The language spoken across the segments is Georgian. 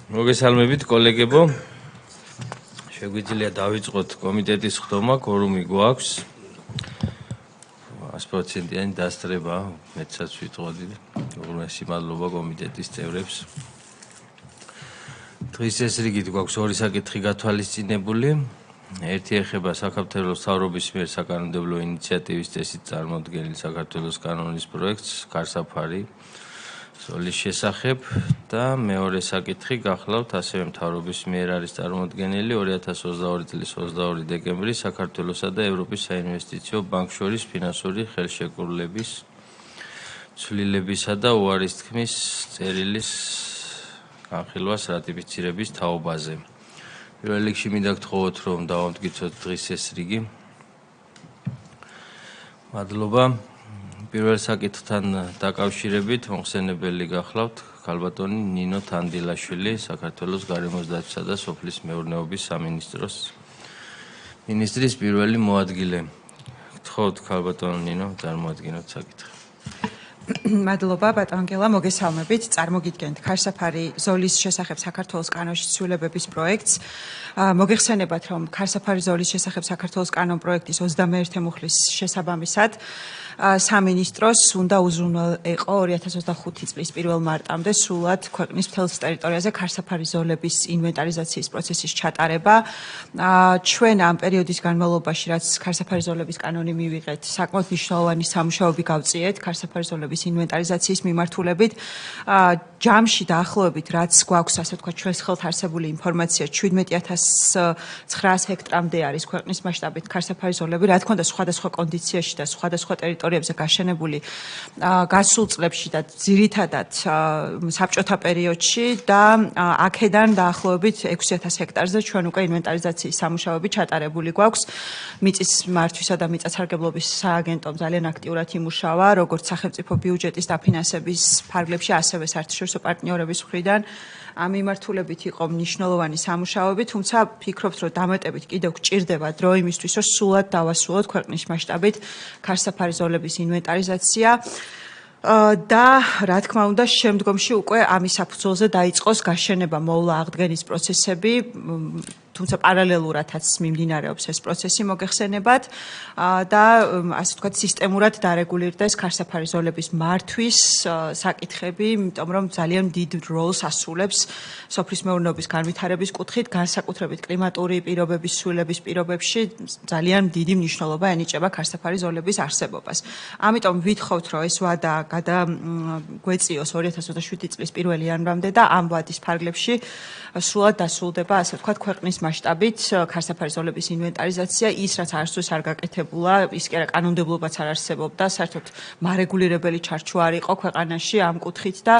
მოგესალმებით კოლეგებო. შეგვიძლია დავიწყოთ კომიტეტის ხდომა, კორუმი გვაქვს. 100%-იანი დასწრება, მეცაც ვიტყოდი. უღრმესი მადლობა კომიტეტის წევრებს. დღის ეს რიგით გვაქვს ორი საკითხი გათვალისწინებული. ერთი ეხება საქართველოს მთავრობის მიერ საკანონმდებლო ინიციატივის წესით წარმოდგენილ საქართველოს კანონის პროექტს ქარსაფარი ზოლის შესახებ და მეორე საკითხი გახლავთ ასევე მთავრობის მიერ არის წარმოდგენილი 2022 წლის 22 დეკემბრის საქართველოსა და ევროპის საინვესტიციო ბანკს შორის ფინანსური ხელშეკრულების ცვლილებისა და უარის თქმის წერილის განხილვას რატიფიცირების თაობაზე. პირველ რიგში მინდა გთხოვოთ, რომ დავამტკიცოთ დღის ეს რიგი. მადლობა. პირველ საკითხთან დაკავშირებით მოხსენებელი გახლავთ ქალბატონი ნინო თანდილაშვილი, საქართველოს გარემოს დაცვისა და სოფლის მეურნეობის სამინისტროს მინისტრის პირველი მოადგილე. გთხოვთ ქალბატონი ნინო, წარმოადგინოთ საკითხი. მადლობა ბატონგელა, მოგესალმებით. წარმოგიდგენთ ქარსაფარი ზოლის შესახებ საქართველოს კანონში ცვლილებების პროექტს. მოგეხსენებათ, რომ ქარსაფარი ზოლის შესახებ საქართველოს კანონ პროექტის 21 მუხლის შესაბამისად სამინისტროს უნდა უზრუნველყო 2025 წლის 1 მარტამდე სრულად ქვეყნის მთელ ტერიტორიაზე ქარსაფარი ზოლების ინვენტარიზაციის პროცესის ჩატარება. ჩვენ ამ პერიოდის განმავლობაში, რაც ქარსაფარი ზოლების კანონი მივიღეთ, საკმაოდ მნიშვნელოვანი სამუშაოები გავწიეთ ქარსაფარი ზოლების ინვენტარიზაციის მიმართულებით. ჯამში დაახლოებით, რაც გვაქვს, ასე ვთქვათ, ჩვენს ხელთ არსებული ინფორმაცია 17900 ჰექტრამდე არის ქვეყნის მასშტაბით ქარსაფარი ზოლები. რა თქმა უნდა, სხვადასხვა კონდიციაში და სხვადასხვა ტერიტორიებზე გაშენებული გასულ წლებში და ძირითადად საბჭოთა პერიოდში და აქედან დაახლოებით 6000 ჰექტარზე ჩვენ უკვე ინვენტარიზაციის სამუშაოები ჩატარებული გვაქვს. მიწის მართვისა და მიწათსარგებლობის სააგენტომ ძალიან აქტიურად იმუშავა, როგორც სახელმწიფო ბიუჯეტის დაფინანსების ფარგლებში, ასევე საერთაშორისო პარტნიორების მხრიდან. ამ მიმართულებით იყო მნიშვნელოვანი სამუშაოები, თუმცა ფიქრობთ, რომ დამატებით კიდევ გჭირდება დრო იმისთვის, რომ სრულად დავასრულოთ ქვეყნის მასშტაბით ქარსაფარი ზოლების ინვენტარიზაცია. და რა თქმა უნდა, შემდგომში უკვე ამის საფუძველზე დაიწყოს გაშენება მოვლა აღდგენის პროცესები, თუმცა პარალელურადაც მიმდინარეობს ეს პროცესი მოგეხსენებათ და ასე ვთქვათ, სისტემურად დარეგულირდეს ქარსაფარი ზოლების მართვის საკითხები, იმიტომ რომ ძალიან დიდ როლს ასრულებს სოფლის მეურნეობის განვითარების კუთხით, განსაკუთრებით კლიმატური პირობების ცვლილების პირობებში ძალიან დიდი მნიშვნელობა ენიჭება ქარსაფარი ზოლების არსებობას. ამიტომ ვითხოვთ, რომ ეს ვადა გადაგვეწიოს 2027 წლის 1 იანვრამდე და ამ ვადის ფარგლებში სრულად დასრულდება, ასე ვთქვათ, ქვეყნის მასშტაბით ქარსაფარი ზოლების ინვენტარიზაცია, ის რაც არასდროს არ გაკეთებულა, ის კი არა კანონმდებლობაც არ არსებობდა, საერთოდ მარეგულირებელი ჩარჩო არ იყო ქვეყანაში ამ კუთხით და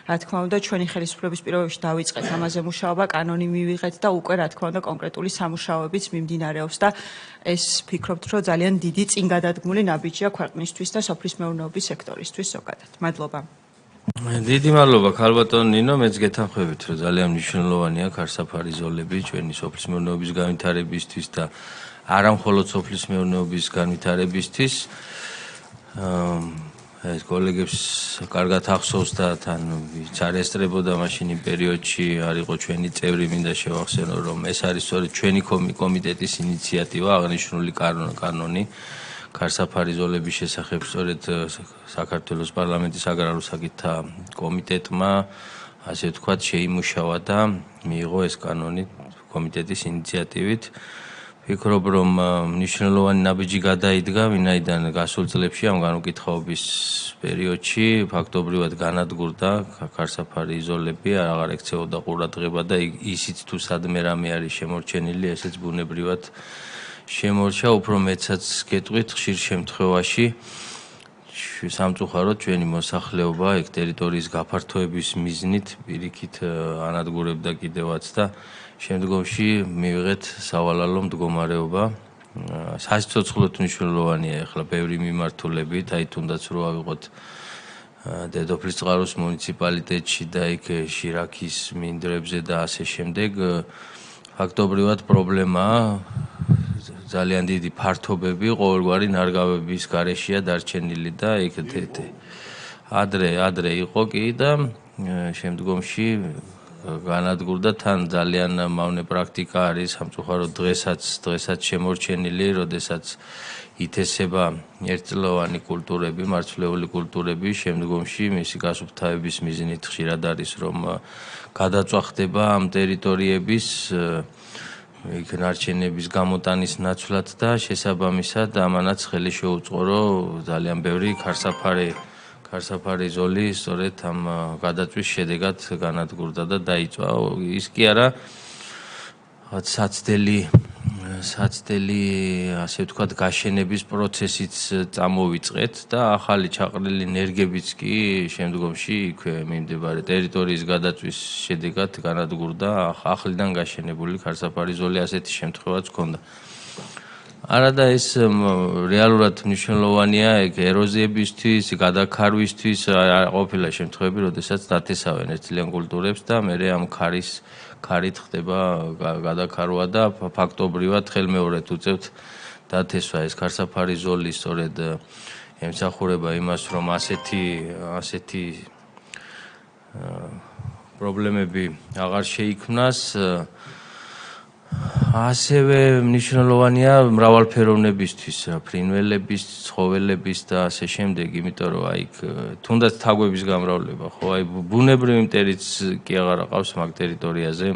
რა თქმა უნდა, ჩვენი ხელისუფლების პირობებში დავიწყეთ ამაზე მუშაობა, კანონი მივიღეთ და უკვე რა თქმა უნდა, კონკრეტული სამუშაოებიც მიმდინარეობს და ეს ფიქრობთ, რომ ძალიან დიდი წინგადადგმული ნაბიჯია ქვეყნისთვის და სოფლის მეურნეობის სექტორისთვის ზოგადად. მადლობა. დიდი მადლობა ქალბატონ ნინო, მეც გეთანხმებით, რომ ძალიან მნიშვნელოვანია ქარსაფარი ზოლები ჩვენი სოფლის მეურნეობის განვითარებისთვის და არა მხოლოდ სოფლის მეურნეობის განვითარებისთვის. ეს კოლეგებს კარგად ახსოვს და თან წარესწრებოდა მაშინ იმ პერიოდში არ იყო ჩვენი წევრი, მინდა შევახსენო, რომ ეს არის სწორედ ჩვენი კომიტეტის ინიციატივა, აღნიშნული კანონი ქარსაფარი ზოლების შესახებ სწორედ საქართველოს პარლამენტის აგრარულ საკითხთა კომიტეტმა, ასე ვთქვათ, შეიმუშავა და მიიღო ეს კანონი კომიტეტის ინიციატივით. ვფიქრობ, რომ მნიშვნელოვანი ნაბიჯი გადაიდგა, ვინაიდან გასულ წლებში ამ განუკითხაობის პერიოდში ფაქტობრივად განადგურდა ქარსაფარი ზოლები, აღარ ექცეოდა ყურადღება და ისიც თუ სადმე რამე არის შემორჩენილი, ესეც ბუნებრივად შემორჩა, უფრო მეცაც გეტყვით, ხშირ შემთხვევაში სამწუხაროდ ჩვენი მოსახლეობა ეგ ტერიტორიის გაფართოების მიზნით პირიქით ანადგურებდა კიდევაც და შემდგომში მივიღეთ სავალალო მდგომარეობა. სასიცოცხლოდ მნიშვნელოვანია ახლა ბევრი მიმართულებით, აი თუნდაც რო ავიღოთ დედოფლისწყაროს მუნიციპალიტეტში და იქ შირაქის მინდვრებზე და ასე შემდეგ, ფაქტობრივად პრობლემაა. ძალიან დიდი ფართობები ყოველგვარი ნარგავების გარეშეა დარჩენილი და იქ ადრე იყო კი და შემდგომში განადგურდა თან ძალიან მავნე პრაქტიკა არის სამწუხაროდ დღესაც შემორჩენილი, როდესაც ითესება ერთწლოვანი კულტურები, მარცვლეული კულტურები, შემდგომში მისი გასუფთავების მიზნით ხშირად არის რომ გადაწვა ხდება ამ ტერიტორიების იქ ნარჩენების გამოტანის ნაცვლად და შესაბამისად ამანაც ხელი შეუწყო რომ ძალიან ბევრი ქარსაფარი ზოლი სწორედ ამ გადაწვის შედეგად განადგურდა და დაიწვა. ის კი არა საცდელი ასე ვთქვათ გაშენების პროცესიც წამოვიწყეთ და ახალი ჩაყრილი ენერგებიც კი შემდგომში იქვე მიმდებარე ტერიტორიის გადაწვის შედეგად განადგურდა ახლიდან გაშენებული ქარსაფარი ზოლი ასეთი შემთხვევაც ჰქონდა. არადა ეს რეალურად მნიშვნელოვანია ეროზიებისთვის, გადაქარვისთვის ყოფილა შემთხვევები, როდესაც დათესავენ ერთწლიან კულტურებს და მე ამ ქარით ხდება გადაქარვა და ფაქტობრივად ხელმეორედ უწევთ დათესვა. ეს ქარსაფარი ზოლი სწორედ ემსახურება იმას, რომ ასეთი პრობლემები აღარ შეიქმნას. ასევე მნიშვნელოვანია მრავალფეროვნებისთვის, ფრინველების, ცხოველების და ასე შემდეგ, იმიტომ რომ იქ თუნდაც თაგვების გამრავლება, ხო, ბუნებრივი მტერიც კი აღარ აყავს მაგ ტერიტორიაზე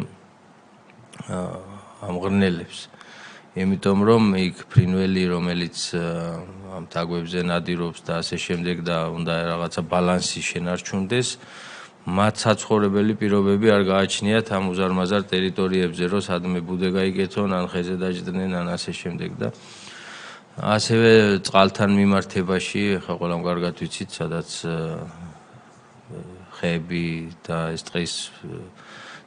ამღრნელებს. იმიტომ რომ იქ ფრინველი, რომელიც ამ თაგვებზე ნადირობს და ასე შემდეგ და უნდა რაღაცა ბალანსი შენარჩუნდეს, მათ საცხოვრებელი პირობები არ გააჩნიათ ამ უზარმაზარ ტერიტორიებზე, რომ სადმე ბუდე გაიგეთონ, ან ხეზე დაჯდნენ, ან ასე შემდეგ და ასევე წყალთან მიმართებაში, ხა ყველამ კარგად ვიცით, სადაც ხეები და ეს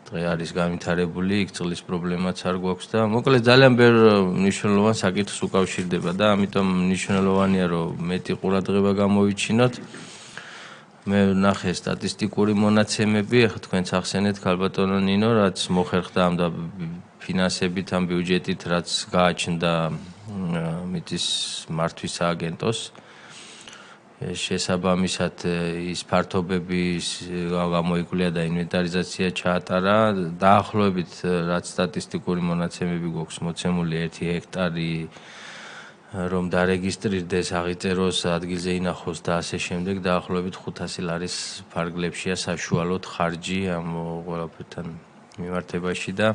დღე არის განვითარებული, იქ წყლის პრობლემაც არ გვაქვს და მოკლედ ძალიან ბევრ მნიშვნელოვან საკითხს უკავშირდება და ამიტომ მნიშვნელოვანია, რომ მეტი ყურადღება გამოვიჩინოთ. მე ვნახე სტატისტიკური მონაცემები, ახლა თქვენც ახსენეთ ქალბატონო ნინო, რაც მოხერხდა ამ ფინანსებით, ამ ბიუჯეტით, რაც გააჩნდა მიწის მართვის სააგენტოს. შესაბამისად ის ფართობები გამოიკვლია და ინვენტარიზაცია ჩაატარა. დაახლოებით რაც სტატისტიკური მონაცემები გვაქვს მოცემული 1 ჰექტარი რომ დარეგისტრირდეს, აღიწეროს, ადგილზე ინახოს და ასე შემდეგ, დაახლოებით 500 ლარის ფარგლებშია საშუალოდ ხარჯი ამ ყველაფერთან მიმართებაში და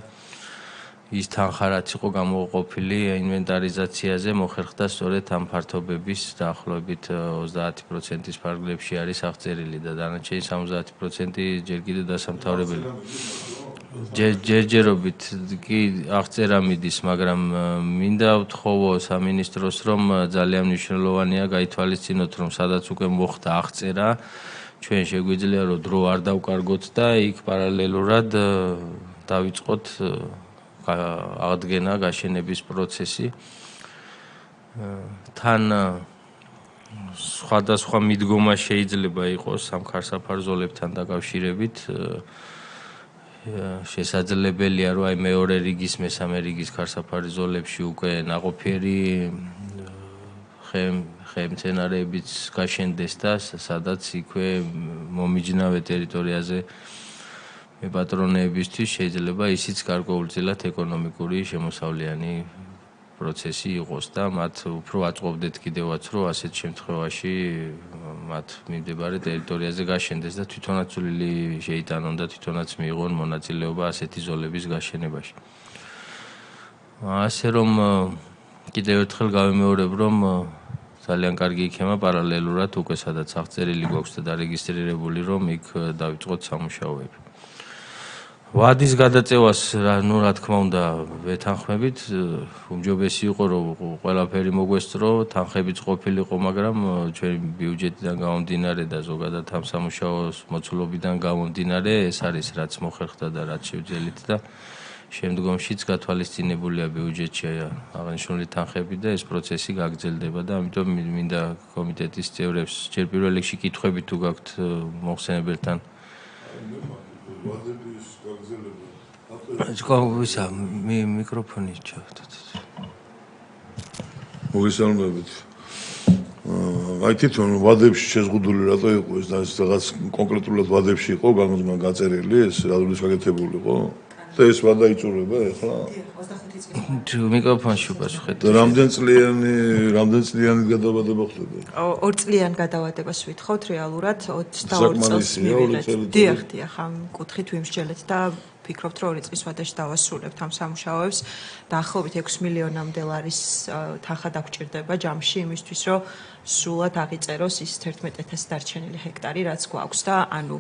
ის თანხა რაც იყო გამოყოფილი ინვენტარიზაციაზე, მოხერხდა სწორედ ამ ფართობების დაახლოებით 30%-ის ფარგლებში არის აღწერილი და დანარჩენი 70% ჯერ კიდევ დასამთავრებელი. ჯერჯერობით კი აღწერა მიდის, მაგრამ მინდა ვთხოვო სამინისტროს, რომ ძალიან მნიშვნელოვანია გაითვალისწინოთ, რომ სადაც უკვე მოხდა აღწერა, ჩვენ შეგვიძლია რომ დრო არ დავკარგოთ და იქ პარალელურად დავიწყოთ აღდგენა, გაშენების პროცესი. თან სხვადასხვა მიდგომა შეიძლება იყოს ამ ქარსაფარ ზოლებთან დაკავშირებით. შესაძლებელია რომ აი მეორე რიგის, მესამე რიგის ქარსაფარი ზოლებში უკვე ნაყოფიერი ხემცენარეებიც გაშენდეს და სადაც იქვე მომიჯნავე ტერიტორიაზე მეპატრონეებისთვის შეიძლება ისიც გარკვეულწილად ეკონომიკური შემოსავლიანი პროცესი იყოს და მათ უფრო აწყობდეთ კიდევაც რომ ასეთ შემთხვევაში მათ მიმდებარე ტერიტორიაზე გაშენდეს და თვითონაც წვლილი შეიტანონ და თვითონაც მიიღონ მონაწილეობა ასეთი ზოლების გაშენებაში. ასე რომ კიდევ ერთხელ გავიმეორებ, რომ ძალიან კარგი იქნება პარალელურად უკვე სადაც აღწერილი გვაქვს და დარეგისტრირებული, რომ იქ დავიწყოთ სამუშაოები. ვადის გადაწევას რა თქმა უნდა ვეთანხმებით, უმჯობესი იყო რომ ყველაფერი მოგვესწრო, თანხებიც ყოფილიყო, მაგრამ ჩვენი ბიუჯეტიდან გამომდინარე და ზოგადად ამ სამუშაოს მოცულობიდან გამომდინარე, ეს არის რაც მოხერხდა და რაც შევძელით და შემდგომშიც გათვალისწინებულია ბიუჯეტში აღნიშნული თანხები და ეს პროცესი გაგრძელდება და ამიტომ მინდა კომიტეტის წევრებს ჯერ პირველ რიგში კითხვები თუ გაქვთ მოხსენებელთან ვისა მიკროფონი ჩავთოთ. მოგესალმებით. აი თვითონ ვადებში შეზღუდული რატო იყო ეს და ეს რაღაც კონკრეტულად ვადებში იყო გაწერილი ეს რადულის გაკეთებული იყო და ეს ვადა იწურება ახლა 25 წელი მიკროფონში უპასუხეთ რამდენ წლიანი გადავადება ხდება 2 წლიან გადავადებას ვითხოვთ რეალურად 22 წელს მივიღეთ დიახ ამ კუთხით ვიმსჯელეთ და ვფიქრობთ რომ 2 წლის ვადაში დავასრულებთ ამ სამუშაოებს დაახლოებით 6 მილიონამდე ლარის თანხა დაგვჭირდება ჯამში იმისთვის რომ სრულად აღიწეროს ის 11000 დარჩენილი ჰექტარი რაც გვაქვს და ანუ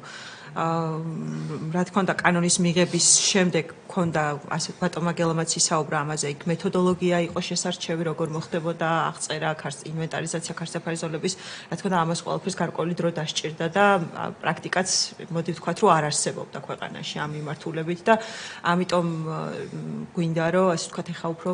რა თქმა უნდა კანონის მიღების შემდეგ ქონდა ასე ბატონმა გელამაც ისაუბრა ამაზე იქ მეთოდოლოგია იყო შესარჩევი როგორ მოხდებოდა აღწერა ინვენტარიზაცია ქარსაფარი ზოლების რა თქმა უნდა ამას ყველაფერს გარკვეული დრო დასჭირდა და პრაქტიკაც მოდი ვთქვათ რომ არ არსებობდა ქვეყანაში ამ მიმართულებით და ამიტომ გვინდა რომ ასე ვთქვათ ეხა უფრო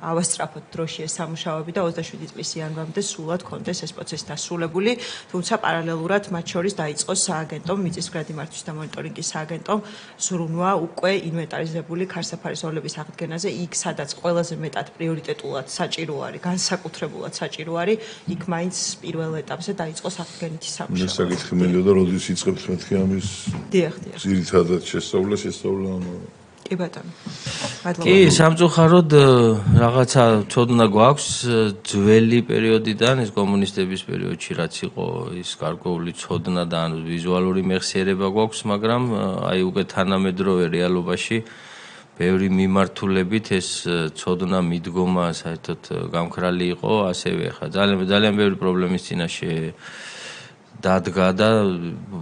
ავასწრაფოთ დროში ეს სამუშაოები და 27 წლის იანვრამდე სრულად კონდეს ეს პროცესი დასრულებული თუმცა პარალელურად მათ შორის დაიწყოს სააგენტომ მიწისქვეშა მართვის და მონიტორინგის სააგენტომ ზრუნვა უკვე ინვენტარიზებული ქარსაფარი ზოლების აღდგენაზე იქ სადაც ყველაზე მეტად პრიორიტეტულად საჭირო არის განსაკუთრებულად საჭირო არის იქ მაინც პირველ ეტაპზე დაიწყოს აღდგენითი სამუშაო. მე საკითხი მელოდა როდის იწყებთ მეთქი ამის დიახ ძირითადად შესწავლა კი ბატონო. კი, სამწუხაროდ რაღაცა ცოდნა გვაქვს ძველი პერიოდიდან, ეს კომუნისტების პერიოდში რაც იყო, ის გარკვეული ცოდნა და ანუ ვიზუალური მეხსიერება გვაქვს, მაგრამ აი უკვე თანამედროვე რეალობაში ბევრი მიმართულებით ეს ცოდნა მიდგომა საერთოდ გამქრალი იყო, ასევე ხა ძალიან ბევრი პრობლემის წინაშე დადგა და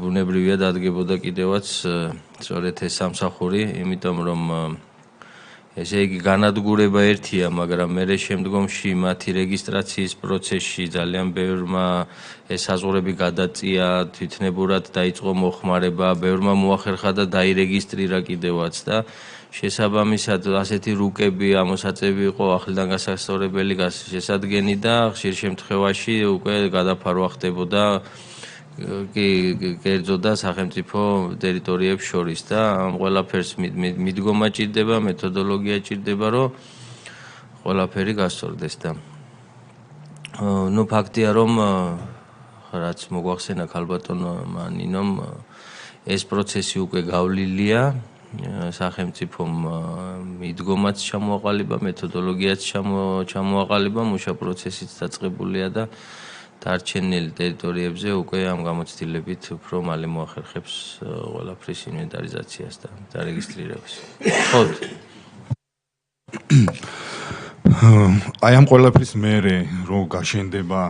ბუნებრივია დადგებოდა კიდევაც სწორედ ეს სამსახური, იმიტომ რომ ესე იგი განადგურება ერთია, მაგრამ მე შემდგომში მათი რეგისტრაციის პროცესში ძალიან ბევრმა ეს საზღვრები გადაწია, თვითნებურად დაიწყო მოხმარება, ბევრმა მოახერხა და დაირეგისტრირა კიდევაც და შესაბამისად ასეთი რუკები ამოსაწევი იყო ახლიდან გასასწორებელი შესადგენი და ხშირ შემთხვევაში უკვე გადაფარვა ხდებოდა კი კერძოდა სახელმწიფო ტერიტორიებს შორის და ამ ყველაფერს მიდგომა ჭირდება, მეთოდოლოგია ჭირდება, რომ ყველაფერი გასწორდეს და ნუ ფაქტია რომ რაც მოგვახსენა ქალბატონმა ნინომ ეს პროცესი უკვე გავლილია სახელმწიფომ მიდგომაც ჩამოაყალიბა, მეთოდოლოგიაც ჩამოაყალიბა, მუშა პროცესიც დაწყებულია და დარჩენილ ტერიტორიებზე უკვე ამ გამოცდილებით უფრო მალე მოახერხებს ყველაფრის ინვენტარიზაციას და დარეგისტრირებას. ხო. აი ამ ყველაფრის მერე რო გაშენდება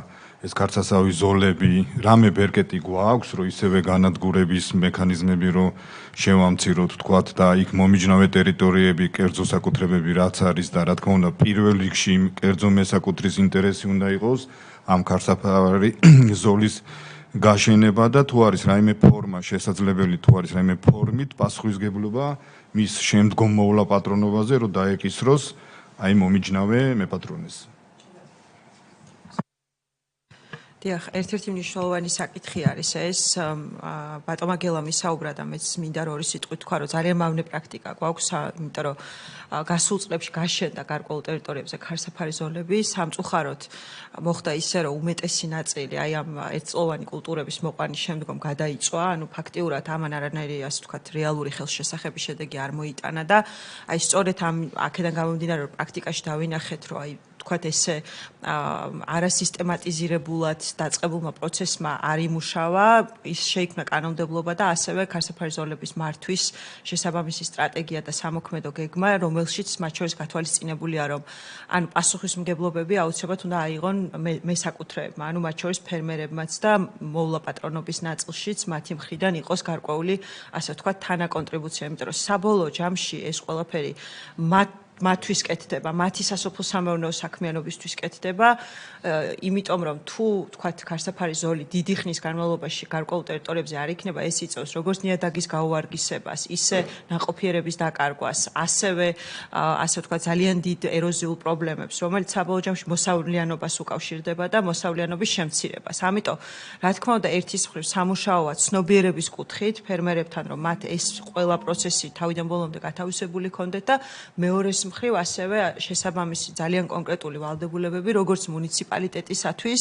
ეს ქარსასავი ზოლები, რამე ბერკეტი გვაქვს, რომ ისევე განადგურების მექანიზმები რო შევამციროთ, თქვათ და იქ მომიჯნავე ტერიტორიები, კერძო საკუთრებები რაც არის და რა თქმა უნდა პირველ რიგში კერძო მესაკუთრის ინტერესი უნდა იყოს ამ ქარსაფარი ზოლის გაშენება და თუ არის რაიმე ფორმა შესაძლებელი თუ არის რაიმე ფორმით პასუხისგებლობა მის შემდგომ მოვლა პატრონობაზე რომ დაეკისროს აი მომიჯნავე მეპატრონეს. დიახ, ერთ-ერთი მნიშვნელოვანი საკითხი არის ეს ბატონმა გელამ ისაუბრა და მეც მინდა რომ ორი სიტყვით თქვა რომ ძალიან მავნე პრაქტიკა გვაქვს, იმიტომ რომ გასულ წლებში გაშენდა გარკვეულ ტერიტორიებზე ქარსაფარი ზოლები, სამწუხაროდ მოხდა ისე რომ უმეტესი ნაწილი აი ამ ერთწლოვანი კულტურების მოყვანის შემდგომ გადაიწვა, ანუ ფაქტიურად ამან არანაირი ასე ვთქვათ რეალური ხელშესახების შედეგი არ მოიტანა და აი სწორედ ამ აქედან გამომდინარე რომ პრაქტიკაში დავინახეთ რომ აი თქვათ ესე არასისტემატიზირებულად დაწყებულმა პროცესმა არ იმუშავა, ის შეიქმნა კანონმდებლობა და ასევე ქარსაფარი ზოლების მართვის შესაბამისი სტრატეგია და სამოქმედო გეგმა, რომელშიც მათ შორის გათვალისწინებულია, რომ ანუ პასუხისმგებლობები აუცილებლად უნდა აიღონ მესაკუთრეებმა, ანუ მათ შორის ფერმერებმაც და მოვლა პატრონობის ნაწილშიც მათი მხრიდან იყოს გარკვეული, ასე ვთქვათ, თანაკონტრიბუცია, იმიტომ რომ საბოლოო ჯამში ეს ყველაფერი მათთვის კეთდება, მათი სასოფლო-სამეურნეო საქმიანობისთვის კეთდება, იმიტომ რომ თუ თქვათ ქარსაფარი ზოლი დიდი ხნის განმავლობაში გარკვეულ ტერიტორიებზე არ იქნება, ეს იწევს როგორც ნიადაგის გაუვარგისებას, ისე ნაყოფიერების დაკარგვას, ასევე ასე ვთქვათ ძალიან დიდ ეროზიულ პრობლემებს, რომელიც საბოლოო ჯამში მოსავლიანობას უკავშირდება და მოსავლიანობის შემცირებას. ამიტომ, რა თქმა უნდა, ერთის მხრივ სამუშაოა ცნობიერების კუთხით ფერმერებთან, რომ მათ ეს ყველა პროცესი თავიდან ბოლომდე გათავისებული ქონდეთ და მეორეს მხრივ, ასევე შესაბამისი ძალიან კონკრეტული ვალდებულებები, როგორც მუნიციპალიტეტისათვის,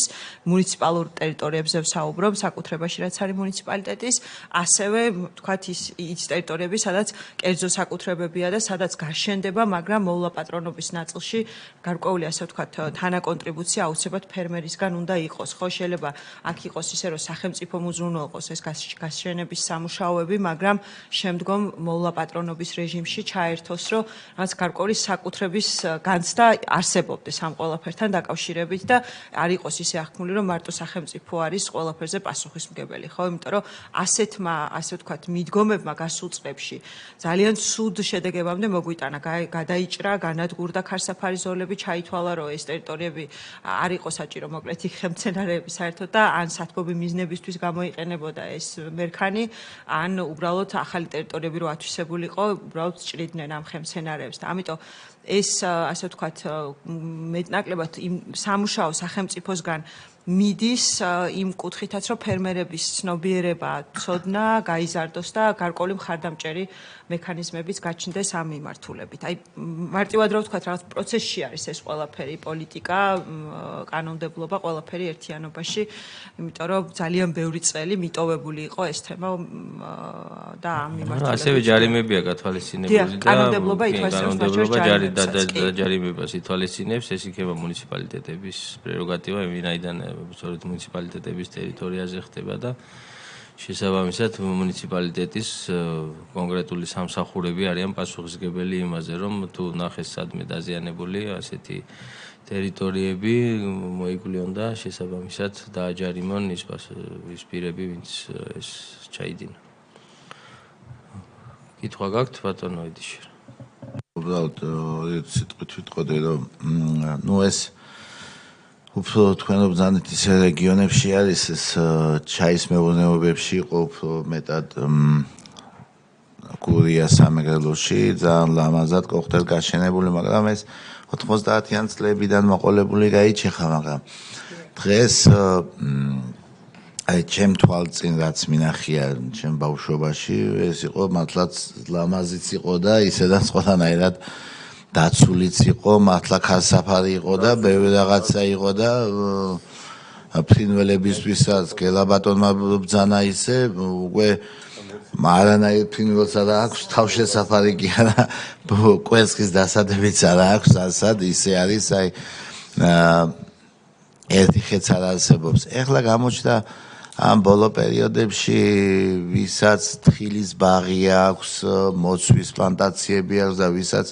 მუნიციპალურ ტერიტორიებზე ვსაუბრობ, საკუთრებაში რაც არის მუნიციპალიტეტის, ასევე თქვათ ის ტერიტორიები, სადაც კერძო საკუთრებებია და სადაც გაშენდება, მაგრამ მოულა-პატრონობის ნაწილში გარკვეული ასე ვთქვათ თანაკონტრიბუცია აუცილებლად ფერმერისგან უნდა იყოს. ხო, შეიძლება აქ იყოს ისე, რომ სახელმწიფო უზრუნველყოს ეს გაშენების სამუშაოები, მაგრამ შემდგომ მოულა-პატრონობის რეჟიმში ჩაერთოს, რომ რაც გარკვეული საკუთრების განცდა არსებობდეს ამ ყველაფერთან დაკავშირებით და არ იყოს ისე აღქმული, რომ მარტო სახელმწიფო არის ყველაფერზე პასუხისმგებელი, ხო? იმიტომ რომ ასეთმა, ასე ვთქვათ, მიდგომებმა გასულ წლებში ძალიან ცუდ შედეგებამდე მოგვიტანა, გადაიჭრა, განადგურდა ქარსაფარი ზოლები, ჩაითვალა, რომ ეს ტერიტორიები არ იყო საჭირო მოკლედ იქ ხელმცენარეები საერთოდ და ან სათბობი მიზნებისთვის გამოიყენებოდა ეს მერქანი, ან უბრალოდ ახალი ტერიტორიები რო ათვისებულიყო, უბრალოდ ჭრიდნენ ამ ხელმცენარეებს და ამიტომ ეს ასე ვთქვათ მეტნაკლებად იმ სამუშაო სახელმწიფოსგან მიდის იმ კუთხითაც, რომ ფერმერების ცნობიერება ცოდნა, გაიზარდოს და გარკვეული მხარდამჭერი მექანიზმებიც გაჩნდეს ამ მიმართულებით. აი მარტივად რო ვთქვათ, რაღაც პროცესში არის ეს ყველაფერი, პოლიტიკა, კანონმდებლობა, ყველაფერი ერთიანობაში, იმიტომ რომ ძალიან ბევრი წელი მიტოვებული იყო ეს თემა და ამ მიმართულებით. ასევე ჯარიმებია გათვალისწინებული და კანონმდებლობა ითვალისწინებს ჯარიმებას ითვალისწინებს, ეს იქნება მუნიციპალიტეტების პრეროგატივა, ვინაიდან სწორედ მუნიციპალიტეტების ტერიტორიაზე ხდება და შესაბამისად მუნიციპალიტეტის კონკრეტული სამსახურები არიან პასუხისმგებელი იმაზე, რომ თუ ნახეს სადმე დაზიანებული ასეთი ტერიტორიები მოიგულიონ და შესაბამისად დააჯარიმონ ის პირები, ვინც ეს ჩაიდინა. კითხვა გაქვთ ბატონო ედიში? უბრალოდ ერთ სიტყვით ვიტყოდი, რომ ეს უფრო თქვენ ბრძანეთ ის რეგიონებში არის ეს ჩაის მეურნეობებში იყო უფრო მეტად გურია სამეგრელოში ძალიან ლამაზად გახდა გაშენებული, მაგრამ ეს 90-იან წლებიდან მოყოლებული გაიჩეხა, მაგრამ დღეს აი ჩემ თვალწინ რაც მინახია ჩემ ბავშვობაში ეს იყო მართლაც ლამაზიც იყო და ისედაც ყველანაირად დაცულიც იყო, მართლა ქარსაფარი იყო და ბევრი რაღაცა იყო და ფრინველებისთვისაც გელაბატონმა ბრძანა ისე უკვე მარანაირ ფრინველს არ აქვს თავშესაფარი კი არა, კვერცხის დასადებიც არ აქვს ასად ისე არის, აი ერთი ხეც არ არსებობს. ეხლა გამოჩნდა ამ ბოლო პერიოდებში ვისაც თხილის ბაღი აქვს, მოცვის პლანტაციები აქვს და ვისაც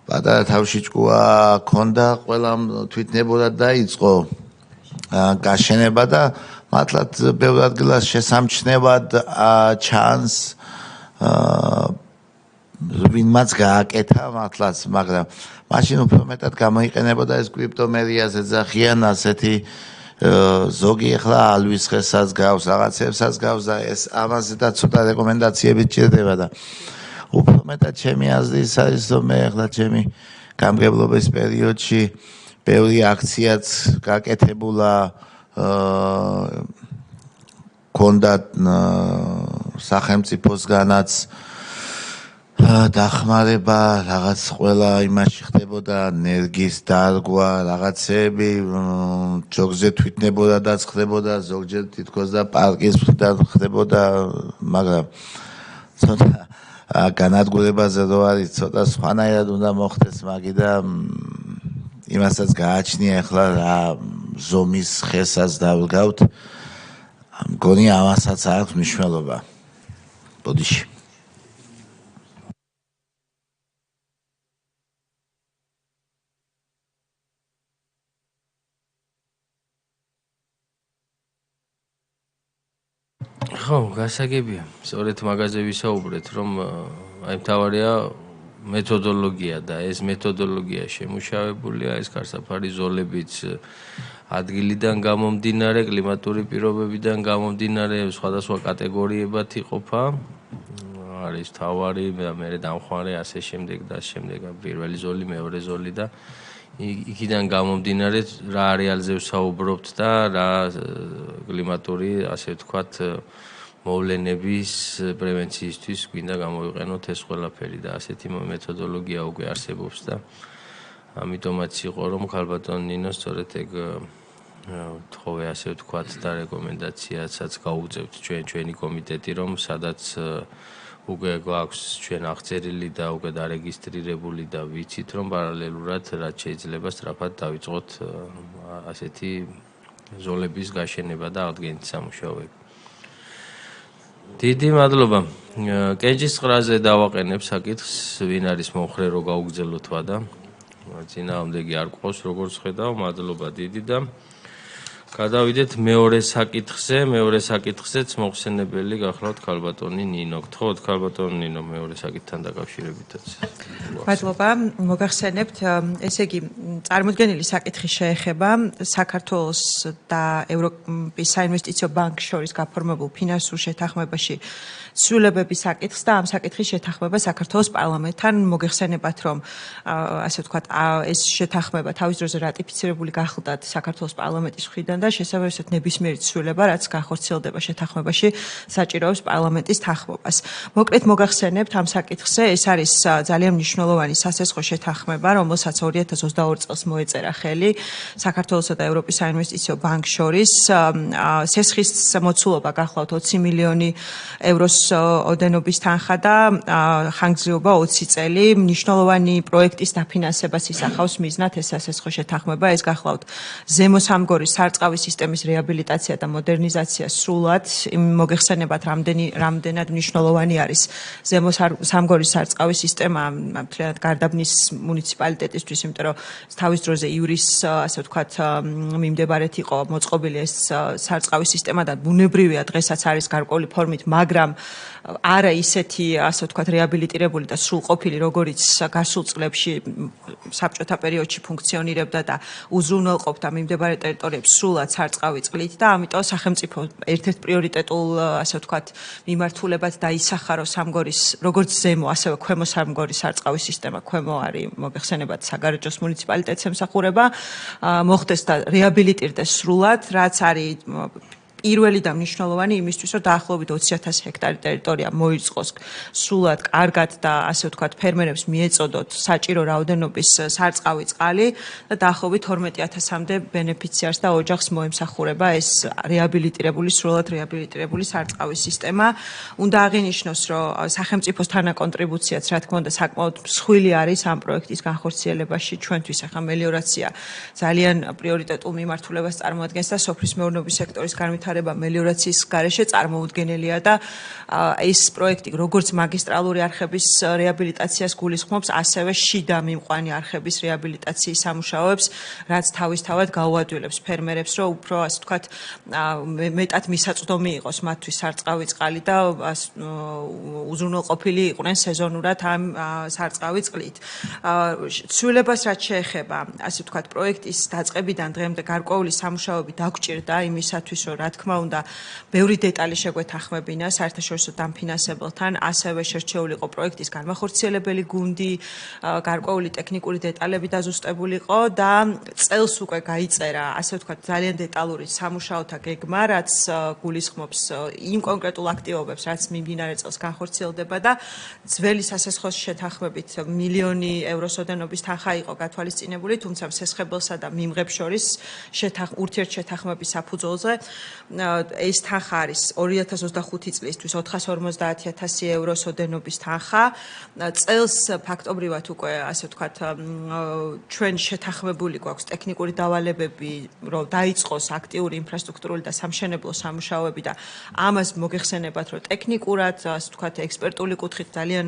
პატარა თავში ჭკუა ქონდა, ყველამ თვითნებურად დაიწყო გაშენება და მართლაც ბევრ ადგილას შესამჩნევად ჩანს ვინმაც გააკეთა მართლაც, მაგრამ მაშინ უფრო მეტად გამოიყენებოდა ეს კრიპტომერიას ეძახიან ასეთი ზოგი ახლა ალვის ხესაც გავს, რაღაცებსაც გავს და ეს ამაზე და ცოტა რეკომენდაციები ჭირდება და უფრო მეტად ჩემი აზრი ის არის, რომ მე ახლა ჩემი გამგებლობის პერიოდში ბევრი აქციაც გაკეთებულა ქონდათ სახელმწიფოსგანაც დახმარება, რაღაც ყველა იმაში ხდებოდა, ენერგიის დარგვა, რაღაცები, ზოგჯერ თვითნებოდადაც ხდებოდა, ზოგჯერ თითქოს და პარკის მხრიდან ხდებოდა, მაგრამ ცოტა განადგურებაზე რო არის, ცოტა სხვანაირად უნდა მოხდეს მაგი და იმასაც გააჩნია ახლა რა ზომის ხესაც დავდგავთ. მგონი ამასაც აქვს მნიშვნელობა. ბოდიში. ხო, გასაგებია. სწორედ მაგაზე ვისაუბრეთ, რომ აი მთავარია მეთოდოლოგია და ეს მეთოდოლოგია შემუშავებულია, ეს ქარსაფარი ზოლებიც ადგილიდან გამომდინარე, კლიმატური პირობებიდან გამომდინარე, სხვადასხვა კატეგორიებად იყოფა. არის მთავარი, მერე დამხმარე, ასე შემდეგ და შემდეგ პირველი ზოლი, მეორე ზოლი და იქიდან გამომდინარე რა არეალზე ვსაუბრობთ და რა კლიმატური, ასე ვთქვათ, მოვლენების პრევენციისთვის გვინდა გამოვიყენოთ ეს ყველაფერი და ასეთი მეთოდოლოგია უკვე არსებობს და ამიტომაც იყო რომ ქალბატონ ნინო სწორედ ეგ თხოვე ასე ვთქვათ და რეკომენდაციასაც გაუწევთ ჩვენი კომიტეტი რომ სადაც უკვე გვაქვს ჩვენ აღწერილი და უკვე დარეგისტრირებული და ვიცით რომ პარალელურად რაც შეიძლება სწრაფად დავიწყოთ ასეთი ზოლების გაშენება და აღდგენითი სამუშაოები. დიდი მადლობა. კენჭისყრაზე დავაყენებ საკითხს, ვინ არის მომხრე რო გაუგზელოთ ვადა. წინააღმდეგი არ ყავს, როგორც ხედავ, მადლობა დიდი და გადავიდეთ მეორე საკითხზეც მოხსენებელი გახლავთ ქალბატონი ნინო. გთხოვთ ქალბატონი ნინო მეორე საკითხთან დაკავშირებითაც. მადლობა, მოგახსენებთ, ესე იგი, წარმოდგენილი საკითხი შეეხება საქართველოს და ევროპის საინვესტიციო ბანკს შორის გაფორმებულ ფინანსურ შეთანხმებაში ცვლილებების საკითხს და ამ საკითხის შეთანხმება საქართველოს პარლამენტთან. მოგეხსენებათ, რომ ასე ვთქვათ, ეს შეთანხმება თავის დროზე რატიფიცირებული გახლდათ საქართველოს პარლამენტის მხრიდან და შესაბამისად ნებისმიერი ცვლილება, რაც განხორციელდება შეთანხმებაში, საჭიროებს პარლამენტის თანხმობას. მოკლედ მოგახსენებთ ამ საკითხზე, ეს არის ძალიან მნიშვნელოვანი სასესხო შეთანხმება, რომელსაც 2022 წელს მოეწერა ხელი საქართველოსა და ევროპის საინვესტიციო ბანკს შორის. სესხის მოცულობა გახლავთ 20 მილიონი ევროს ოდენობის თანხა და ხანგრძლივობა 20 წელი. მნიშვნელოვანი პროექტის დაფინანსებას ისახავს მიზნად ეს სასესხო შეთანხმება. ეს გახლავთ ზემო სამგორის სარწყავი სისტემის რეაბილიტაცია და მოდერნიზაცია სრულად. მოგეხსენებათ, რამდენად მნიშვნელოვანი არის ზემო სამგორის სარწყავი სისტემა მთლიანად გარდაბნის მუნიციპალიტეტისთვის, იმიტომ რომ თავის დროზე ივრის ასე ვთქვათ მიმდებარედ იყო მოწყობილი ეს სარწყავი სისტემა და ბუნებრივია დღესაც არის გარკვეული ფორმით, მაგრამ არა ისეთი ასე ვთქვათ რეაბილიტირებული და სრულყოფილი, როგორც გასულ წლებში საბჭოთა პერიოდში ფუნქციონირებდა და უზრუნველყოფდა მიმდებარე ტერიტორიებს სრულად სარწყავი წყლით და ამიტომ სახელმწიფო ერთ-ერთ პრიორიტეტულ ასე ვთქვათ მიმართულებად დაისახა, რომ სამგორის როგორც ზემო, ასევე ქვემო სამგორის სარწყავი სისტემა, ქვემო არის მოგეხსენებათ საგარეჯოს მუნიციპალიტეტს ემსახურება, მოხდეს და რეაბილიტირდეს სრულად, რაც არის პირველი და მნიშვნელოვანი იმისთვის, რომ დაახლოებით 20,000 ჰექტარი ტერიტორია მოიწყოს სრულად, კარგად და ასე ვთქვათ ფერმერებს მიეწოდოთ საჭირო რაოდენობის სარწყავი წყალი და დაახლოებით 12,000-მდე ბენეფიციარს და ოჯახს მოემსახურება ეს სრულად რეაბილიტირებული სარწყავი სისტემა. უნდა აღინიშნოს, რომ სახელმწიფოს თანაკონტრიბუციაც, რა თქმა უნდა, საკმაოდ მსხვილი არის ამ პროექტის განხორციელებაში. ჩვენთვის ახლა მელიორაცია ძალიან პრიორიტეტულ მიმართულებას წარმოადგენს და სოფლის მეურნეობის სექტორის განვითარება მელიორაციის გარეშე წარმოუდგენელია და ეს პროექტი როგორც მაგისტრალური არხების რეაბილიტაციას გულისხმობს, ასევე შიდა მიმყვანი არხების რეაბილიტაციის სამუშაოებს, რაც თავისთავად გაუადვილებს ფერმერებს, რომ უფრო ასე ვთქვათ მეტად მისაწვდომი იყოს მათთვის სარწყავი წყალი და უზრუნველყოფილი იყვნენ სეზონურად ამ სარწყავი წყლით. ცვლილებას რაც შეეხება, ასე ვთქვათ, პროექტის დაწყებიდან დღემდე გარკვეული სამუშაოები დაგჭირდა იმისათვის, რომ რა თქმა უნდა, ბევრი დეტალი შეგვეთანხმებინა საერთაშორისო დამფინანსებელთან, ასევე შერჩეული იყო პროექტის განმახორციელებელი გუნდი, გარკვეული ტექნიკური დეტალები დაზუსტებული იყო და წელს უკვე გაიწერა, ასე ვთქვათ, ძალიან დეტალური სამუშაოთა გეგმა, რაც გულისხმობს იმ კონკრეტულ აქტივობებს, რაც მიმდინარე წელს განხორციელდება და ძველი სასესხოს შეთანხმებით მილიონი ევროს ოდენობის თანხა იყო გათვალისწინებული, თუმცა სესხებელსა და მიმღებს შორის ურთიერთშეთანხმების საფუძველზე ეს თანხა არის 2025 წლისთვის 450,000 ევროს ოდენობის თანხა. წელს ფაქტობრივად უკვე ასე ვთქვათ ჩვენ შეთანხმებული გვაქვს ტექნიკური დავალებები, რომ დაიწყოს აქტიური ინფრასტრუქტურული და სამშენებლო სამუშაოები და ამას მოგეხსენებათ, რომ ტექნიკურად, ასე ვთქვათ, ექსპერტული კუთხით ძალიან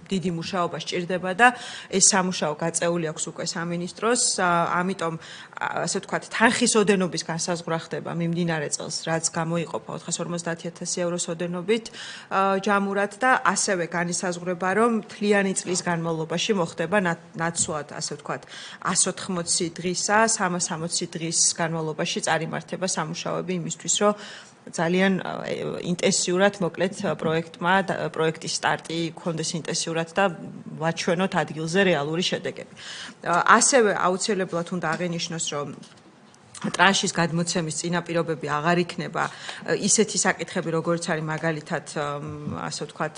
დიდი მუშაობა სჭირდება და ეს სამუშაო გაწეული აქვს უკვე სამინისტროს, ამიტომ ასე ვთქვათ, თანხის ოდენობის განსაზღვრა ხდება მიმდინარე წელს, რაც გამოიყოფა 450,000 ევროს ოდენობით ჯამურად და ასევე განისაზღვრება, რომ მთლიანი წლის განმავლობაში მოხდება ნაცვლად, ასე ვთქვათ, 180 დღისა, 360 დღის განმავლობაში წარიმართება სამუშაოები იმისთვის, რომ ძალიან ინტენსიურად მოკლედ პროექტის სტარტი გქონდეს ინტენსიურად და ვაჩვენოთ ადგილზე რეალური შედეგები. ასევე აუცილებლად უნდა აღინიშნოს, რომ ტრანშის გადმოცემის წინაპირობები აღარ იქნება ისეთი საკითხები როგორც არის მაგალითად ასე ვთქვათ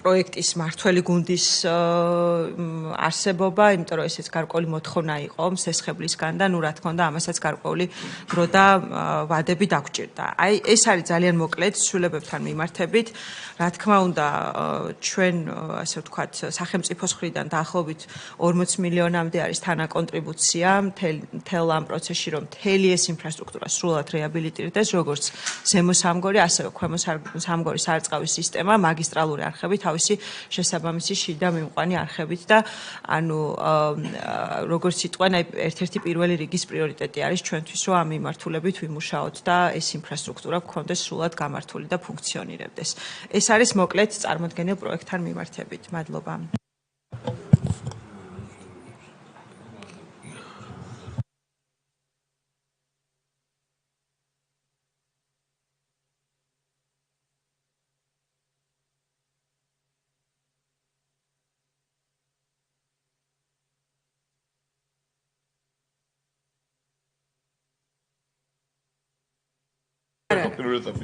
პროექტის მართველი გუნდის არსებობა, იმიტომ რომ ესეც გარკვეული მოთხოვნა იყო მსესხებლისგან და ნუ რა თქმა უნდა ამასაც გარკვეული დრო და ვადები დაგვჭირდა. აი ეს არის ძალიან მოკლედ ცვლილებებთან მიმართებით. რა თქმა უნდა ჩვენ ასე ვთქვათ სახელმწიფოს მხრიდან დაახლოებით 40 მილიონამდე არის თანაკონტრიბუცია მთელ ამ პროცესში რომ მთელი ეს ინფრასტრუქტურა სრულად რეაბილიტირდეს როგორც ზემო სამგორი ასევე ქვემო სამგორის სარწყავის სისტემა მაგისტრალური არხები თავისი შესაბამისი შიდა მიმყვანი არხებით და ანუ როგორც სიტყვენ აი ერთ-ერთი პირველი რიგის პრიორიტეტი არის ჩვენთვის რომ ამ მიმართულებით ვიმუშაოთ და ეს ინფრასტრუქტურა გქონდეს სრულად გამართული და ფუნქციონირებდეს. ეს არის მოკლედ წარმოდგენილ პროექტთან მიმართებით. მადლობა.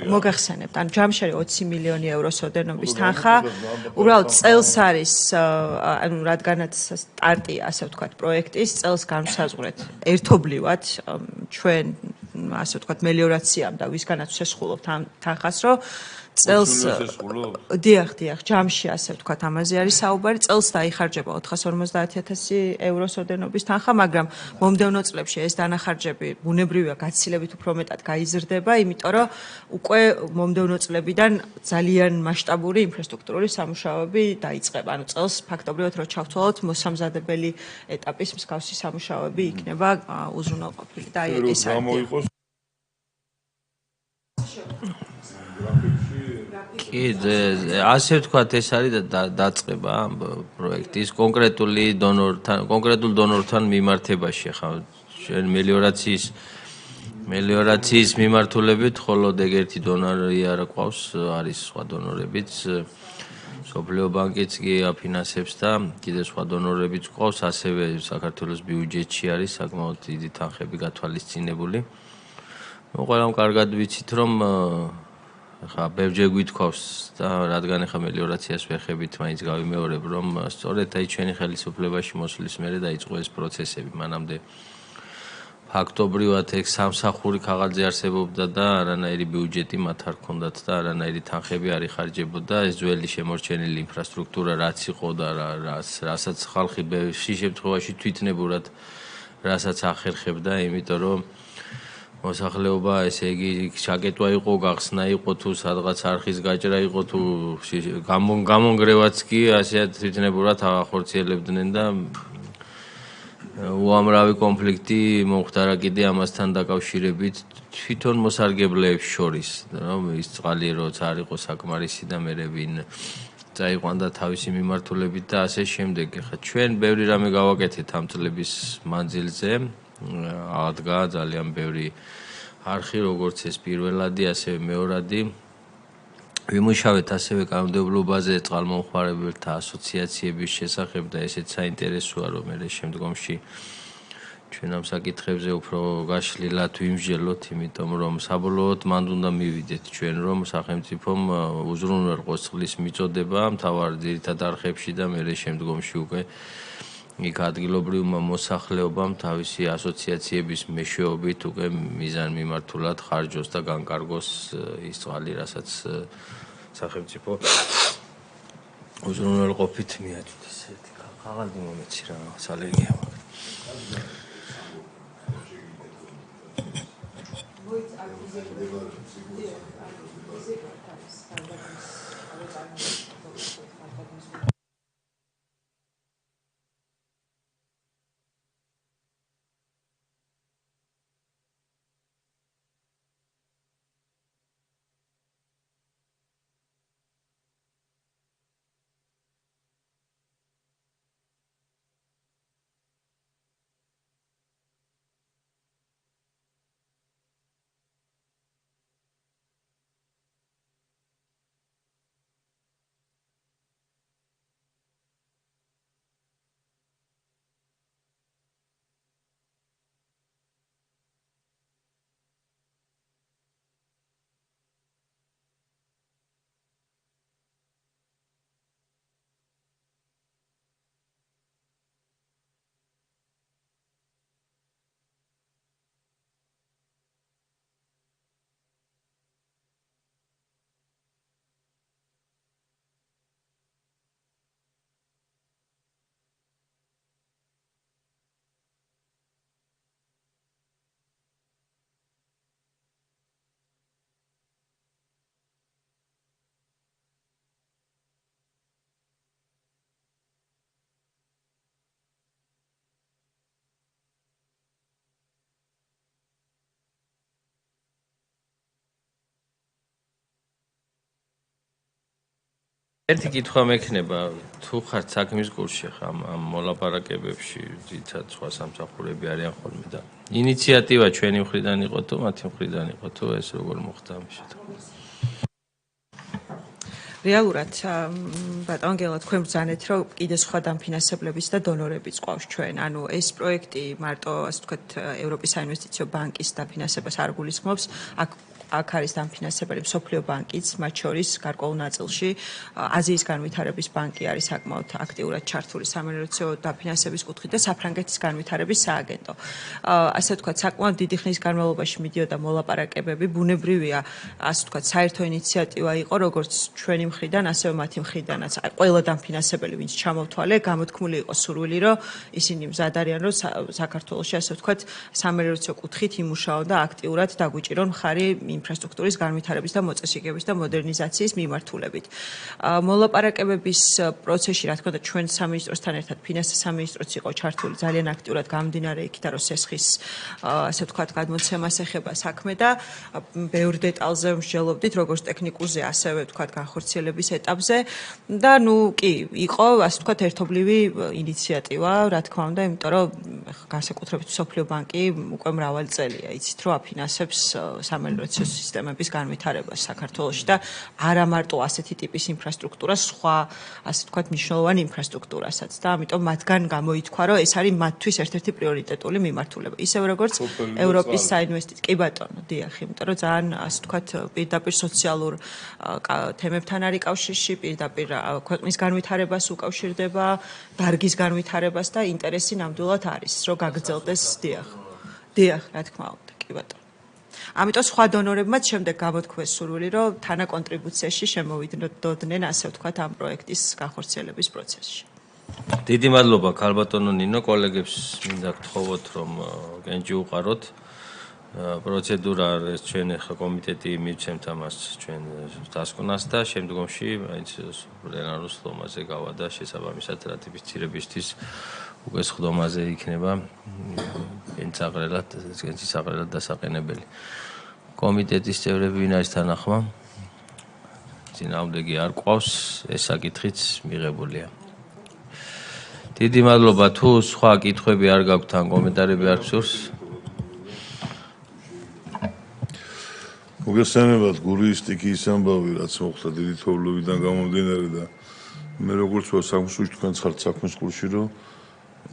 მოგახსენებთ, ანუ ჯამში არის 20 მილიონი ევროს ოდენობის თანხა. უბრალოდ წელს არის, ანუ რადგანაც სტარტია, ასე ვთქვათ, პროექტის, წელს განვსაზღვრეთ ერთობლივად ჩვენ, ასე ვთქვათ, მელიორაციამ და ვისგანაც შესხულობთ ამ თანხას, რომ წელს დიახ, ჯამში ასე ვთქვათ, ამაზე არის საუბარი. წელს დაიხარჯება 450,000 ევროს ოდენობის თანხა, მაგრამ მომდევნო წლებში ეს დანახარჯები ბუნებრივია გაცილებით უფრო მეტად გაიზრდება, იმიტომ რომ უკვე მომდევნო წლებიდან ძალიან მასშტაბური ინფრასტრუქტურული სამუშაოები დაიწყება. ანუ წელს ფაქტობრივად რო ჩავთვალოთ, მოსამზადებელი ეტაპის მსგავსი სამუშაოები იქნება უზრუნველყოფილი და აი ეს არის. კი, ასე ვთქვათ, ეს არის დაწყება პროექტის კონკრეტულ დონორთან მიმართებაში. ხა ჩვენ მელიორაციის მიმართულებით მხოლოდ ეგ-ერთი დონორი არ ყავს, არის სხვა დონორებიც. სოფლიო ბანკიც კი აფინანსებს და კიდევ სხვა დონორებიც ყავს, ასევე საქართველოს ბიუჯეტში არის საკმაოდ დიდი თანხები გათვალისწინებული. ნუ ყველამ კარგად ვიცით, რომ ხა ბევრჯერ გვითხოვს და რადგან ახლა მელიორაციას ვეხებით, მაინც გავიმეორებ, რომ სწორედ აი ჩვენი ხელისუფლებაში მოსვლის მერე დაიწყო ეს პროცესები. მანამდე ფაქტობრივად ეგ სამსახური ქაღალდზე არსებობდა და არანაირი ბიუჯეტი მათ არ ჰქონდათ და არანაირი თანხები არ იხარჯებოდა. ეს ძველი შემორჩენილი ინფრასტრუქტურა რაც იყო და რასაც ხალხი ბევრი შემთხვევაში თვითნებურად რასაც ახერხებდა, იმიტომ რომ მოსახლეობა ესე იგი ჩაკეტვა იყო, გახსნა იყო თუ სადღაც არხის გაჭრა იყო თუ გამონგრევაც კი ასეა თვითნებურად ახორციელებდნენ და უამრავი კონფლიქტი მომხდარა კიდე ამასთან დაკავშირებით თვითონ მოსარგებლეებს შორის, რომ ის წყალი როცა არ იყო საკმარისი და მერე ვინ წაიყვანდა თავისი მიმართულებით და ასე შემდეგ. ხა ჩვენ ბევრი რამე გავაკეთეთ ამ წლების მანძილზე. აღდგა ძალიან ბევრი არხი, როგორც ეს პირველადი, ასევე მეორადი. ვიმუშავეთ ასევე კანონმდებლობაზე წყალმომხმარებელთა ასოციაციების შესახებ და ესეც საინტერესოა, რომ მე შემდგომში ჩვენ ამ საკითხებზე უფრო გაშლილად ვიმსჯელოთ, იმიტომ რომ საბოლოოდ მანდ უნდა მივიდეთ ჩვენ, რომ სახელმწიფომ უზრუნველყოს წყლის მიწოდება მთავარ ძირითად არხებში და მე შემდგომში უკვე იქ ადგილობრივმა მოსახლეობამ თავისი ასოციაციების მეშვეობით უკვე მიზანმიმართულად ხარჯოს და განკარგოს ის წყალი, რასაც სახელმწიფო უზრუნველყოფით მიაჩნდეს. ხაღალდი მომეცი რა, სალეგია. ერთი კითხვა მექნება, თუ ხართ საქმის კურსში ამ მოლაპარაკებებში, ძირითადად სხვა სამსახურები არიან ხოლმე და ინიციატივა ჩვენი მხრიდან იყო თუ მათი მხრიდან იყო თუ ეს როგორ მოხდა ამ შემთხვევაში? რეალურად ბატონ გელა თქვენ ბრძანეთ რომ კიდე სხვა დამფინანსებლებიც და დონორებიც ყავს ჩვენ. ანუ ეს პროექტი მარტო ასე ვთქვათ ევროპის საინვესტიციო ბანკის დაფინანსებას არ გულისხმობს. აქ არის დამფინანსებელი მსოფლიო ბანკიც, მათ შორის გარკვეულ ნაწილში აზიის განვითარების ბანკი არის საკმაოდ აქტიურად ჩართული სამეცნიერო დაფინანსების კუთხით და საფრანგეთის განვითარების სააგენტო. ასე ვთქვათ, საკმაოდ დიდი ხნის განმავლობაში მიდიოდა მოლაპარაკებები, ბუნებრივია, ასე ვთქვათ, საერთო ინიციატივა იყო, როგორც ჩვენი მხრიდან, ასევე მათი მხრიდანაც. ყველა დამფინანსებელი, ვინც ჩამოვთვალე, გამოთქმული იყო სურვილი, რომ ისინი მზად არიან, რომ საქართველოში, ასე ვთქვათ, სამეცნიერო კუთხით იმუშაონ და აქტიურად დაგვიჭირონ მხარი ინფრასტრუქტურის განვითარების და მოწესრიგების და მოდერნიზაციის მიმართულებით. მოლაპარაკებების პროცესში, რა თქმა უნდა, ჩვენ სამინისტროსთან ერთად ფინანსთა სამინისტროც იყო ჩართული ძალიან აქტიურად გამდინარე იქიდან, რომ სესხის, ასე ვთქვათ, გადმოცემას ეხება საქმე და ბევრ დეტალზე მსჯელობდით, როგორც ტექნიკურზე, ასევე ვთქვათ, განხორციელების ეტაპზე და ნუ კი, იყო, ასე ვთქვათ, ერთობლივი ინიციატივა, რა თქმა უნდა, იმიტომ რომ განსაკუთრებით მსოფლიო ბანკი უკვე მრავალი წელია იცით, რომ აფინანსებს სამეცნიერო სისტემების განვითარებას საქართველოში და არა მარტო ასეთი ტიპის ინფრასტრუქტურას, სხვა ასე ვთქვათ მნიშვნელოვანი ინფრასტრუქტურასაც და ამიტომ მათგან გამოითქვა, რომ ეს არის მათთვის ერთ-ერთი პრიორიტეტული მიმართულება. ისევ როგორც ევროპის საინვესტიციო, კი ბატონო, დიახ, იმიტომ რომ ძალიან ასე ვთქვათ პირდაპირ სოციალურ თემებთან არის კავშირში, პირდაპირ ქვეყნის განვითარებას უკავშირდება, დარგის განვითარებას და ინტერესი ნამდვილად არის, რომ გაგრძელდეს, დიახ. დიახ, რა თქმა უნდა, კი ბატონო. ამიტომ სხვა დონორებმაც შემდეგ გამოთქვეს სურვილი, რომ თანაკონტრიბუციაში შემოვიდოდნენ, ასე ვთქვათ, ამ პროექტის განხორციელების პროცესში. დიდი მადლობა ქალბატონო ნინო, კოლეგებს მინდა გთხოვოთ, რომ კენჭი უყაროთ. პროცედურა არის ჩვენ ახლა კომიტეტი მივცემთ ამას ჩვენ დასკვნას და შემდგომში მაინც პლენარულ სხდომაზე გავა და შესაბამისად რატიფიცირებისთვის უკვე სხდომაზე იქნება კენჭისაღრელად დასაყენებელი. კომიტეტის წევრები ვინ არის თანახმა? წინააღმდეგი არ ყავს, ეს საკითხიც მიღებულია. დიდი მადლობა, თუ სხვა კითხვები არ გაქვთ ან კომენტარები არ გსურს? მოგესალმებათ, გურიის სტიქიის ამბავი, რაც მოხდა დიდი თოვლობიდან გამომდინარე და მე როგორც ვარ საქმეში, თქვენ ხართ საქმის კურსში, რომ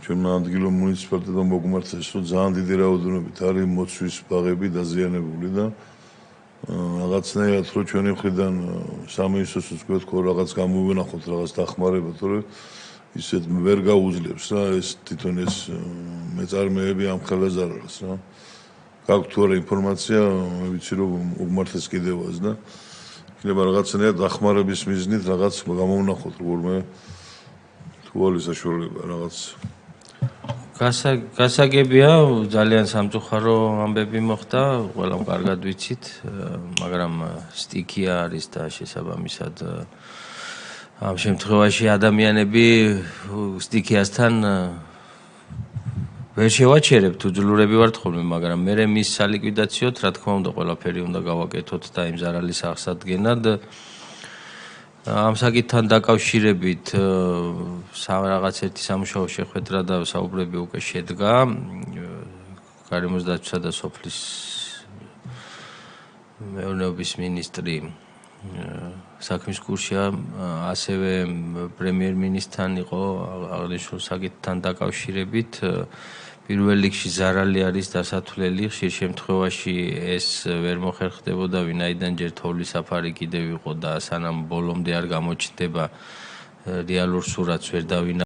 ჩვენმა ადგილო მუნიციპალიტეტმა მოგმართეს, რომ ძალიან დიდი რაოდენობით არის მოცვის ბაღები დაზიანებული და რაღაცნაირად რომ ჩვენი მხრიდან სამინისტროსაც გვეთქო რაღაც გამოვინახოთ რაღაც დახმარება, თორე ისეთ ვერ გაუძლებს რა ეს თვითონ ეს მეწარმეები ამ ხელას არ არის რა. გაქვთ თუ არა ინფორმაცია, ვიცი რომ უგმართეს კიდევაც და იქნება რაღაცნაირად დახმარების მიზნით რაღაც გამოვნახოთ როგორმე თუ არის საშუალება რაღაც. გასაგებია, ძალიან სამწუხარო ამბები მოხდა, ყველამ კარგად ვიცით, მაგრამ სტიქია არის და შესაბამისად ამ შემთხვევაში ადამიანები სტიქიასთან ვერ შევაჩერებთ, უძლურები ვართ ხოლმე, მაგრამ მე მის სალიკვიდაციოდ, რა თქმა უნდა, ყველაფერი უნდა გავაკეთოთ და იმ ზარალის აღსადგენად ამ საკითხთან დაკავშირებით რაღაც ერთი სამუშაო შეხვედრა და საუბრები უკვე შედგა გარემოს დაცვისა და სოფლის მეურნეობის მინისტრი საქმის კურსშია, ასევე პრემიერ-მინისტრთან იყო აღნიშნულ საკითხთან დაკავშირებით. პირველ რიგში ზარალი არის დასათვლელი, ხშირ შემთხვევაში ეს ვერ მოხერხდებოდა, ვინაიდან ჯერ თოვლის საფარი კიდევ იყო და სანამ ბოლომდე არ გამოჩნდება რეალურ სურათს ვერ დავინახავთ.